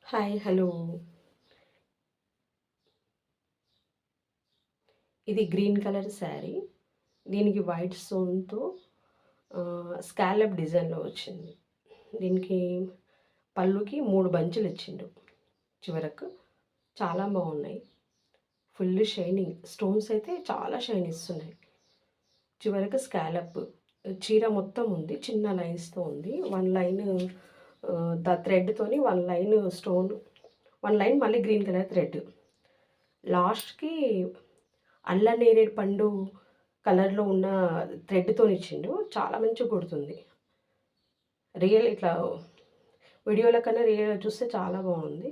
Hi hello. ఇది green colour sari. దీనికి white స్టోన్‌తో scallop డిజైన్‌లో వచ్చింది. దీనికి పళ్ళుకి 3 బంచులు ఇచ్చిండు చివరకు. చాలా బాగున్నాయి. ఫుల్ షైనింగ్ స్టోన్స్ అయితే చాలా షైన్ ఇస్తున్నాయి. చివరకు స్కాలప్ చీర మొత్తం ఉంది. చిన్న లైన్స్‌తో ఉంది. 1 లైన్ థ్రెడ్‌తోని 1 లైన్ స్టోన్, 1 లైన్ మళ్ళీ గ్రీన్ కలర్ థ్రెడ్. లాస్ట్‌కి అల్ల నేరేడు పండు కలర్‌లో ఉన్న థ్రెడ్‌తోనిచ్చిండు. చాలా మంచిగా కుడుతుంది. రియల్ ఇట్లా వీడియోలో కన్నా రియల్‌గా చూస్తే చాలా బాగుంది.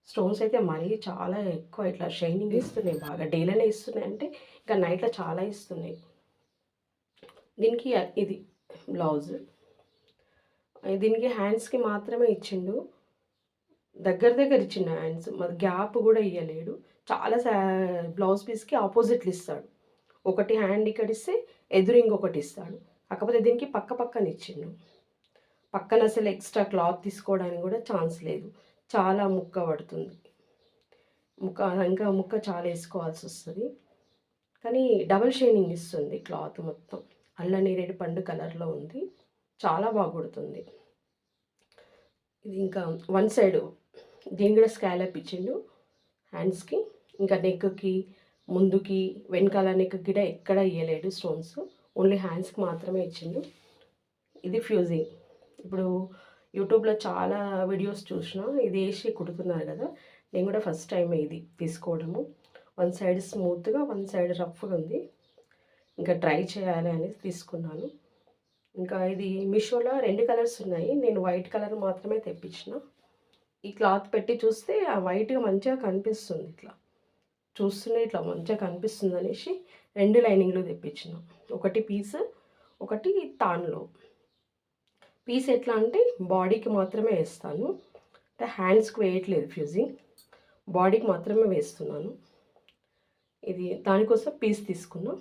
స్టోన్స్ అయితే మరీ చాలా ఎక్కువ ఇట్లా షైనింగ్ ఇస్తున్నాయి. బాగా డేలోనే ఇస్తున్నాయి అంటే ఇంకా నైట్‌లో చాలా ఇస్తున్నాయి. దీనికి ఇది బ్లౌజ్. దీనికి హ్యాండ్స్‌కి మాత్రమే ఇచ్చిండు. దగ్గర దగ్గర ఇచ్చిండు హ్యాండ్స్. మరి గ్యాప్ కూడా ఇయ్యలేడు. చాలా బ్లౌజ్ పీస్‌కి ఆపోజిట్లు ఇస్తాడు. ఒకటి హ్యాండ్ ఇక్కడ ఇస్తే ఎదురు ఇంకొకటి ఇస్తాడు. కాకపోతే దీనికి పక్క పక్కన ఇచ్చిండు. పక్కన అసలు ఎక్స్ట్రా క్లాత్ తీసుకోవడానికి కూడా ఛాన్స్ లేదు. చాలా ముక్క పడుతుంది. ముక్క చాలా వేసుకోవాల్సి వస్తుంది. కానీ డబుల్ షైనింగ్ ఇస్తుంది క్లాత్ మొత్తం. అల్ల నేరేడు పండు కలర్లో ఉంది. చాలా బాగా కుడుతుంది. ఇది ఇంకా వన్ సైడ్ దీని కూడా స్కాలప్ ఇచ్చిండు హ్యాండ్స్కి. ఇంకా నెక్కి ముందుకి వెనకాల నెక్ కూడా ఎక్కడ ఇయ్యలేడు స్టోన్స్. ఓన్లీ హ్యాండ్స్కి మాత్రమే ఇచ్చిండు. ఇది ఫ్యూజింగ్. ఇప్పుడు యూట్యూబ్లో చాలా వీడియోస్ చూసిన ఇది వేసి కుడుతున్నారు కదా. నేను కూడా ఫస్ట్ టైం ఇది తీసుకోవడము. వన్ సైడ్ స్మూత్గా, వన్ సైడ్ రఫ్గా ఉంది. ఇంకా ట్రై చేయాలి అనేది తీసుకున్నాను. ఇంకా ఇది మీషోలో 2 కలర్స్ ఉన్నాయి. నేను వైట్ కలర్ మాత్రమే తెప్పించిన. ఈ క్లాత్ పెట్టి చూస్తే ఆ వైట్గా మంచిగా కనిపిస్తుంది. ఇట్లా చూస్తూనే ఇట్లా మంచిగా కనిపిస్తుంది అనేసి 2 లైనింగ్లు తెప్పించిన. ఒకటి పీస్, ఒకటి తాన్లో. పీస్ ఎట్లా అంటే బాడీకి మాత్రమే వేస్తాను. అంటే హ్యాండ్స్కి వేయట్లేదు ఫ్యూజింగ్, బాడీకి మాత్రమే వేస్తున్నాను. ఇది దానికోసం పీస్ తీసుకున్నాం.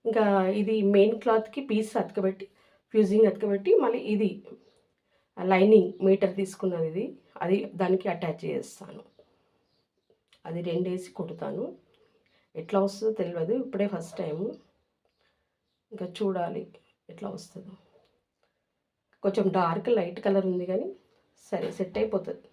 ఇంకా ఇది మెయిన్ క్లాత్కి పీస్ అతకబెట్టి ఫ్యూజింగ్ అతకబెట్టి మళ్ళీ ఇది లైనింగ్ మీటర్ తీసుకున్నది ఇది, అది దానికి అటాచ్ చేస్తాను. అది 2 వేసి కుడతాను. ఎట్లా వస్తుందో తెలియదు, ఇప్పుడే ఫస్ట్ టైము. ఇంకా చూడాలి ఎట్లా వస్తుందో. కొంచెం డార్క్ లైట్ కలర్ ఉంది కానీ సరే సెట్ అయిపోతుంది.